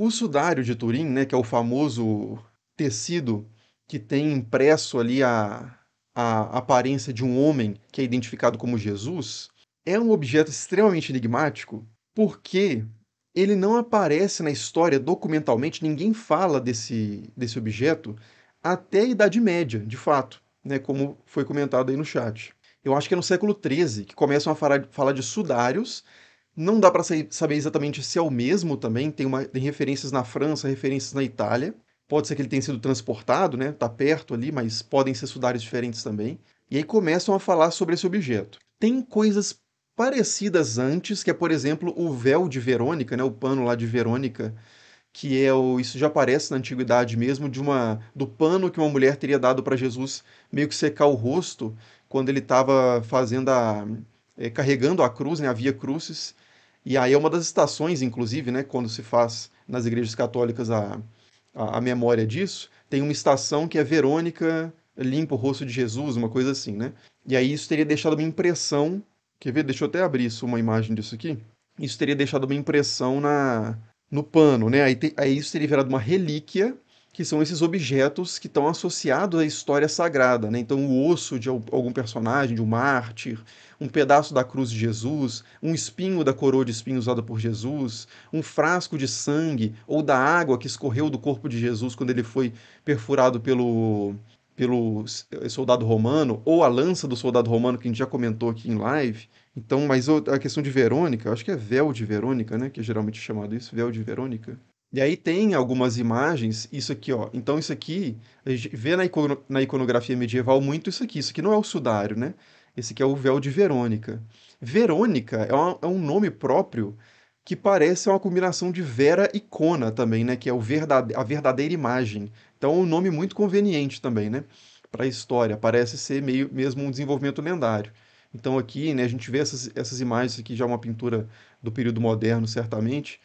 O sudário de Turim, né, que é o famoso tecido que tem impresso ali a aparência de um homem que é identificado como Jesus, é um objeto extremamente enigmático porque ele não aparece na história documentalmente, ninguém fala desse objeto até a Idade Média, de fato, né, como foi comentado aí no chat. Eu acho que é no século XIII que começam a falar de sudários. Não dá para saber exatamente se é o mesmo também, tem referências na França, referências na Itália. Pode ser que ele tenha sido transportado, né? Tá perto ali, mas podem ser sudários diferentes também. E aí começam a falar sobre esse objeto. Tem coisas parecidas antes, que é, por exemplo, o véu de Verônica, né? O pano lá de Verônica, que é isso já aparece na antiguidade mesmo do pano que uma mulher teria dado para Jesus meio que secar o rosto quando ele estava fazendo carregando a cruz, né, a Via Crucis. E aí é uma das estações, inclusive, né, quando se faz nas igrejas católicas a memória disso, tem uma estação que é Verônica limpa o rosto de Jesus, uma coisa assim, né? E aí isso teria deixado uma impressão, quer ver? Deixa eu até abrir uma imagem disso aqui. Isso teria deixado uma impressão no pano, né? Aí isso teria virado uma relíquia, que são esses objetos que estão associados à história sagrada, né? Então, o osso de algum personagem, de um mártir, um pedaço da cruz de Jesus, um espinho da coroa de espinhos usada por Jesus, um frasco de sangue ou da água que escorreu do corpo de Jesus quando ele foi perfurado pelo soldado romano, ou a lança do soldado romano, que a gente já comentou aqui em live. Então, mas a questão de Verônica, eu acho que é véu de Verônica, né? Que é geralmente chamado isso, véu de Verônica. E aí tem algumas imagens, isso aqui, ó. Então, isso aqui, a gente vê na iconografia medieval muito isso aqui. Isso aqui não é o sudário, né? Esse aqui é o véu de Verônica. Verônica é um nome próprio que parece uma combinação de Vera e Cona também, né? Que é a verdadeira imagem. Então, é um nome muito conveniente também, né? Para a história. Parece ser meio mesmo um desenvolvimento lendário. Então, aqui, né, a gente vê essas imagens aqui, já é uma pintura do período moderno, certamente,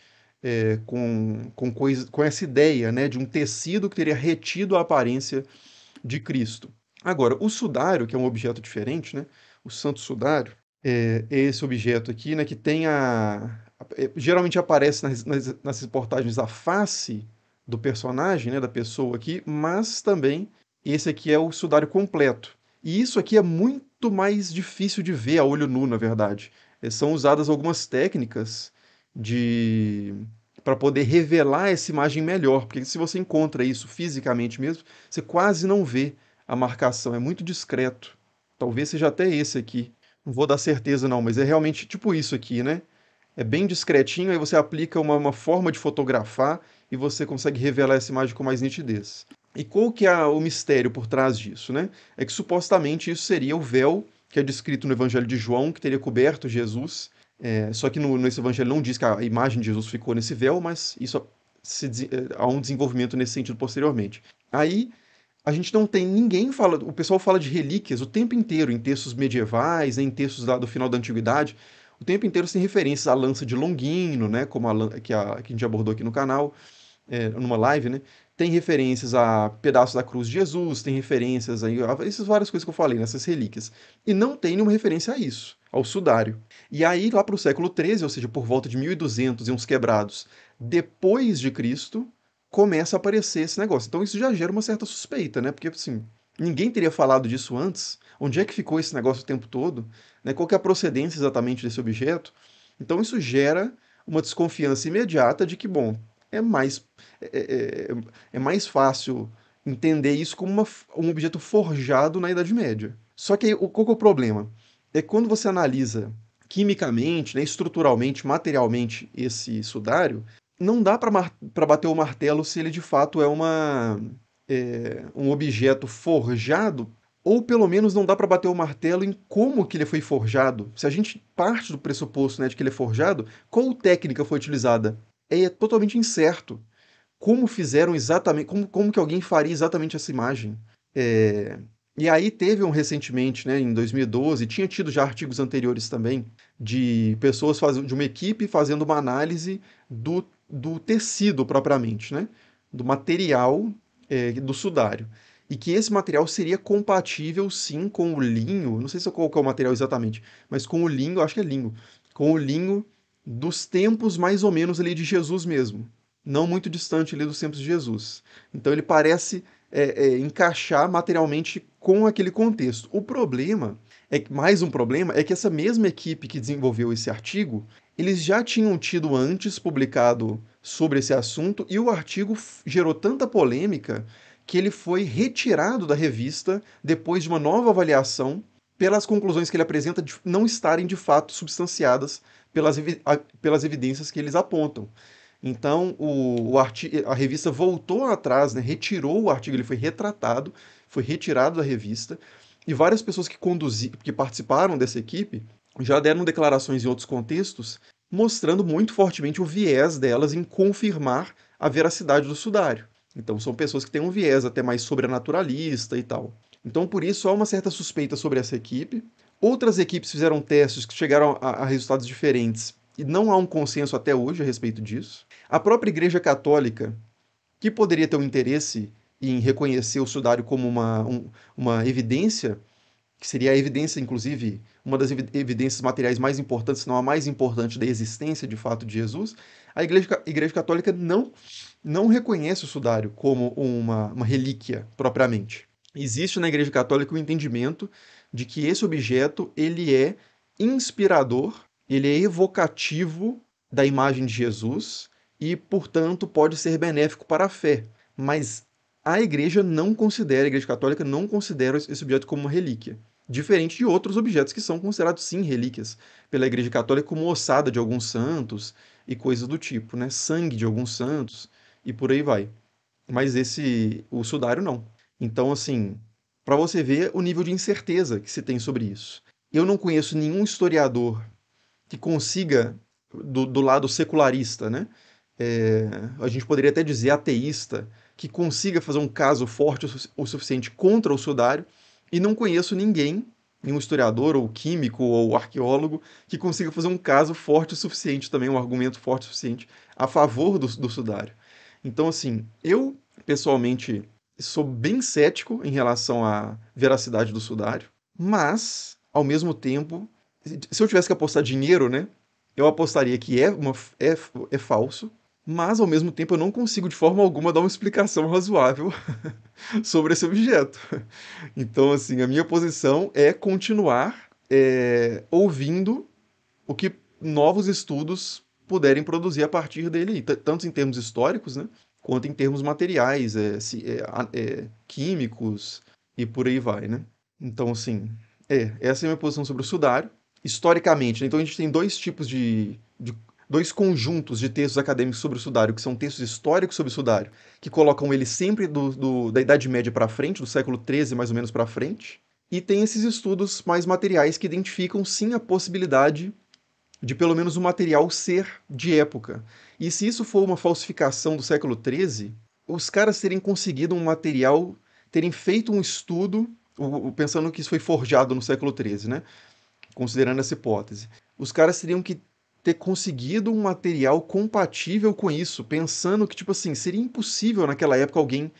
com essa ideia, né, de um tecido que teria retido a aparência de Cristo. Agora, o sudário, que é um objeto diferente, né, o santo sudário, é esse objeto aqui, né, que tem geralmente aparece nas reportagens a face do personagem, né, da pessoa aqui, mas também esse aqui é o sudário completo. E isso aqui é muito mais difícil de ver a olho nu, na verdade. São usadas algumas técnicas de para poder revelar essa imagem melhor, porque se você encontra isso fisicamente mesmo, você quase não vê a marcação, é muito discreto. Talvez seja até esse aqui. Não vou dar certeza não, mas é realmente tipo isso aqui, né? É bem discretinho, aí você aplica uma forma de fotografar e você consegue revelar essa imagem com mais nitidez. E qual que é o mistério por trás disso, né? É que supostamente isso seria o véu que é descrito no Evangelho de João, que teria coberto Jesus. Só que nesse Evangelho não diz que a imagem de Jesus ficou nesse véu, mas isso há um desenvolvimento nesse sentido posteriormente. Aí a gente não tem ninguém fala, o pessoal fala de relíquias o tempo inteiro em textos medievais, né, em textos lá do final da antiguidade, o tempo inteiro sem referências à lança de Longino, né, como que a gente abordou aqui no canal, numa live, né? Tem referências a pedaços da cruz de Jesus, tem referências a essas várias coisas que eu falei, nessas relíquias. E não tem nenhuma referência a isso, ao sudário. E aí, lá para o século XIII, ou seja, por volta de 1200 e uns quebrados, depois de Cristo, começa a aparecer esse negócio. Então isso já gera uma certa suspeita, né? Porque, assim, ninguém teria falado disso antes. Onde é que ficou esse negócio o tempo todo? Né? Qual que é a procedência exatamente desse objeto? Então isso gera uma desconfiança imediata de que, bom, é mais, é, é- é mais fácil entender isso como um objeto forjado na Idade Média. Só que aí, qual que é o problema? É que quando você analisa quimicamente, né, estruturalmente, materialmente esse sudário, não dá para bater o martelo se ele de fato um objeto forjado, ou pelo menos não dá para bater o martelo em como que ele foi forjado. Se a gente parte do pressuposto, né, de que ele é forjado, qual técnica foi utilizada? É totalmente incerto. Como fizeram exatamente, como que alguém faria exatamente essa imagem? É, e aí teve recentemente, né, em 2012, tinha tido já artigos anteriores também, de pessoas de uma equipe fazendo uma análise do tecido propriamente, né, do material do sudário. E que esse material seria compatível sim com o linho, não sei se qual que é o material exatamente, mas com o linho, acho que é linho, com o linho dos tempos mais ou menos ali de Jesus mesmo. não muito distante ali dos tempos de Jesus. Então ele parece encaixar materialmente com aquele contexto. O problema mais um problema é que essa mesma equipe que desenvolveu esse artigo, eles já tinham tido antes publicado sobre esse assunto e o artigo gerou tanta polêmica que ele foi retirado da revista depois de uma nova avaliação pelas conclusões que ele apresenta de não estarem de fato substanciadas pelas evidências que eles apontam. Então, a revista voltou atrás, né, retirou o artigo, ele foi retratado, foi retirado da revista, e várias pessoas que participaram dessa equipe já deram declarações em outros contextos, mostrando muito fortemente o viés delas em confirmar a veracidade do sudário. Então, são pessoas que têm um viés até mais sobrenaturalista e tal. Então, por isso, há uma certa suspeita sobre essa equipe. Outras equipes fizeram testes que chegaram a resultados diferentes e não há um consenso até hoje a respeito disso. A própria Igreja Católica, que poderia ter um interesse em reconhecer o sudário como uma evidência, que seria a evidência, inclusive, uma das evidências materiais mais importantes, se não a mais importante da existência de fato de Jesus, a Igreja Católica não reconhece o sudário como uma relíquia propriamente. Existe na Igreja Católica o entendimento de que esse objeto ele é inspirador, ele é evocativo da imagem de Jesus e, portanto, pode ser benéfico para a fé. Mas a Igreja Católica não considera esse objeto como uma relíquia. Diferente de outros objetos que são considerados sim relíquias pela Igreja Católica, como ossada de alguns santos e coisas do tipo, né? Sangue de alguns santos e por aí vai. Mas o sudário não. Então, assim, para você ver o nível de incerteza que se tem sobre isso. Eu não conheço nenhum historiador que consiga, do lado secularista, né? A gente poderia até dizer ateísta, que consiga fazer um caso forte o suficiente contra o sudário, e não conheço ninguém, nenhum historiador, ou químico, ou arqueólogo, que consiga fazer um caso forte o suficiente também, um argumento forte o suficiente a favor do sudário. Então, assim, eu pessoalmente sou bem cético em relação à veracidade do sudário, mas, ao mesmo tempo, se eu tivesse que apostar dinheiro, né, eu apostaria que é falso, mas ao mesmo tempo eu não consigo de forma alguma dar uma explicação razoável sobre esse objeto. Então, assim, a minha posição é continuar ouvindo o que novos estudos puderem produzir a partir dele, tanto em termos históricos, né, quanto em termos materiais, químicos e por aí vai, né? Então, assim, essa é a minha posição sobre o sudário. Historicamente, né, então a gente tem dois conjuntos de textos acadêmicos sobre o sudário, que são textos históricos sobre o sudário, que colocam ele sempre da Idade Média para frente, do século XIII mais ou menos para frente, e tem esses estudos mais materiais que identificam sim a possibilidade de pelo menos o material ser de época. E se isso for uma falsificação do século XIII, os caras terem conseguido um material, terem feito um estudo, pensando que isso foi forjado no século XIII, né? Considerando essa hipótese. Os caras teriam que ter conseguido um material compatível com isso, pensando que, tipo assim, seria impossível naquela época alguém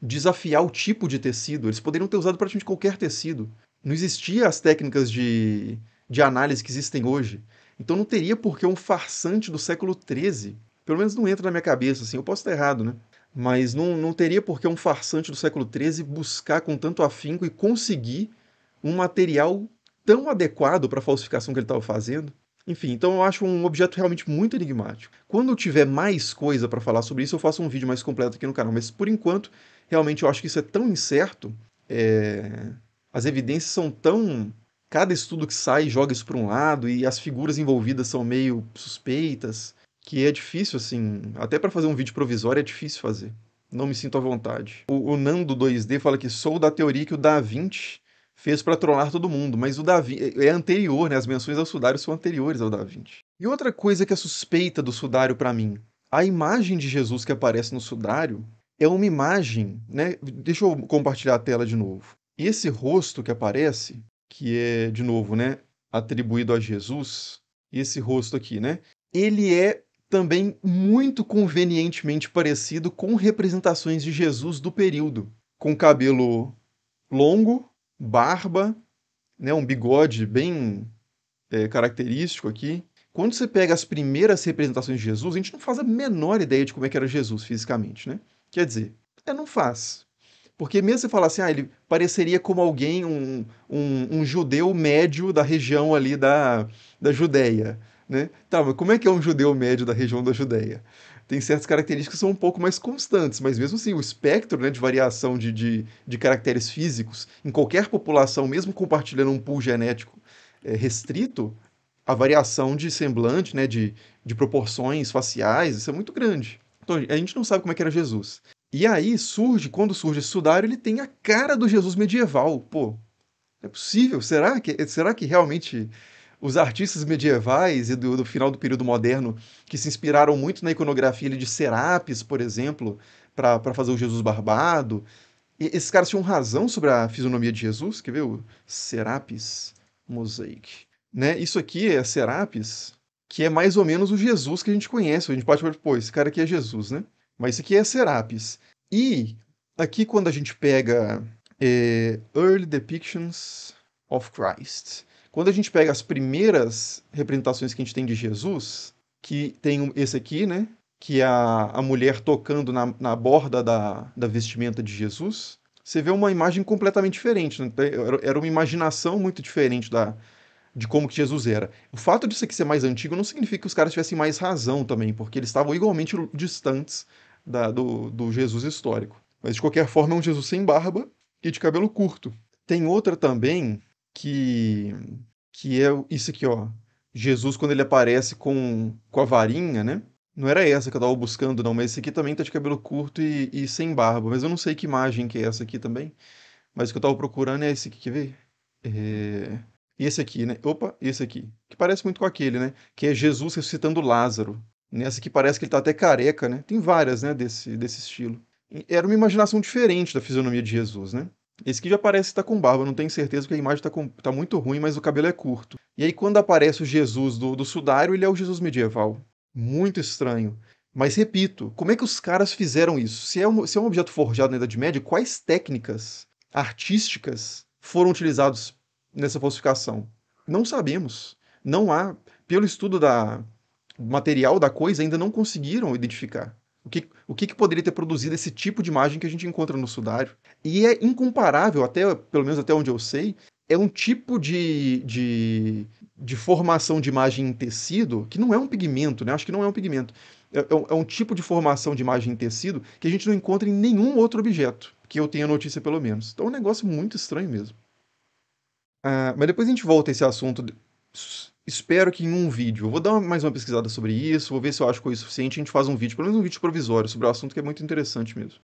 desafiar o tipo de tecido. Eles poderiam ter usado praticamente qualquer tecido. Não existia as técnicas de análise que existem hoje. Então não teria por que um farsante do século XIII, pelo menos não entra na minha cabeça, assim, eu posso estar errado, né? Mas não teria por que um farsante do século XIII buscar com tanto afinco e conseguir um material tão adequado para a falsificação que ele estava fazendo. Enfim, então eu acho um objeto realmente muito enigmático. Quando eu tiver mais coisa para falar sobre isso, eu faço um vídeo mais completo aqui no canal. Mas por enquanto, realmente eu acho que isso é tão incerto, é, as evidências são tão. Cada estudo que sai joga isso para um lado e as figuras envolvidas são meio suspeitas, que é difícil, assim. Até para fazer um vídeo provisório é difícil fazer. Não me sinto à vontade. O Nando 2D fala que sou da teoria que o Da Vinci fez para trollar todo mundo, mas o Da Vinci é anterior, né? As menções ao sudário são anteriores ao Da Vinci. E outra coisa que é suspeita do sudário para mim, a imagem de Jesus que aparece no sudário é uma imagem, né? Deixa eu compartilhar a tela de novo. Esse rosto que aparece, que é, de novo, né, atribuído a Jesus, esse rosto aqui, né? Ele é também muito convenientemente parecido com representações de Jesus do período, com cabelo longo, barba, né, um bigode bem característico aqui. Quando você pega as primeiras representações de Jesus, a gente não faz a menor ideia de como é que era Jesus fisicamente, né? Quer dizer, não faz. Porque mesmo você falar assim, ele pareceria como alguém, um judeu médio da região ali da Judéia, né? Tá, mas como é que é um judeu médio da região da Judéia? Tem certas características que são um pouco mais constantes, mas mesmo assim, o espectro, né, de variação de caracteres físicos em qualquer população, mesmo compartilhando um pool genético restrito, a variação de semblante, né, de proporções faciais, isso é muito grande. Então, a gente não sabe como é que era Jesus. E aí quando surge esse sudário, ele tem a cara do Jesus medieval. Pô, é possível? Será que realmente os artistas medievais e do final do período moderno, que se inspiraram muito na iconografia ali de Serapis, por exemplo, para fazer o Jesus barbado, esses caras tinham razão sobre a fisionomia de Jesus? Quer ver o Serapis Mosaic? Né? Isso aqui é Serapis, que é mais ou menos o Jesus que a gente conhece. A gente pode falar, pô, esse cara aqui é Jesus, né? Mas isso aqui é Serapis. E aqui quando a gente pega Early Depictions of Christ, quando a gente pega as primeiras representações que a gente tem de Jesus, que tem esse aqui, né? Que é a mulher tocando na borda da vestimenta de Jesus, você vê uma imagem completamente diferente. Né? Era uma imaginação muito diferente de como que Jesus era. O fato disso aqui ser mais antigo não significa que os caras tivessem mais razão também, porque eles estavam igualmente distantes do Jesus histórico. Mas de qualquer forma é um Jesus sem barba e de cabelo curto. Tem outra também que que é isso aqui, ó. Jesus quando ele aparece com a varinha, né? Não era essa que eu tava buscando, não, mas esse aqui também tá de cabelo curto e sem barba. Mas eu não sei que imagem que é essa aqui também. Mas o que eu tava procurando é esse aqui, quer ver? É... Esse aqui, né? Opa, esse aqui. Que parece muito com aquele, né? Que é Jesus ressuscitando Lázaro. Nessa aqui parece que ele tá até careca, né? Tem várias, né, desse estilo. Era uma imaginação diferente da fisionomia de Jesus, né? Esse aqui já parece estar com barba, não tenho certeza porque a imagem tá muito ruim, mas o cabelo é curto. E aí quando aparece o Jesus do sudário, ele é o Jesus medieval. Muito estranho. Mas repito, como é que os caras fizeram isso? Se é um objeto forjado na Idade Média, quais técnicas artísticas foram utilizadas nessa falsificação? Não sabemos. Não há, pelo estudo material da coisa, ainda não conseguiram identificar. O que poderia ter produzido esse tipo de imagem que a gente encontra no sudário? E é incomparável, até, pelo menos até onde eu sei, é um tipo de formação de imagem em tecido que não é um pigmento, né? Acho que não é um pigmento. É um tipo de formação de imagem em tecido que a gente não encontra em nenhum outro objeto, que eu tenha notícia pelo menos. Então é um negócio muito estranho mesmo. Mas depois a gente volta a esse assunto. Espero que em um vídeo. Eu vou dar mais uma pesquisada sobre isso, vou ver se eu acho coisa suficiente. A gente faz um vídeo, pelo menos um vídeo provisório, sobre o assunto que é muito interessante mesmo.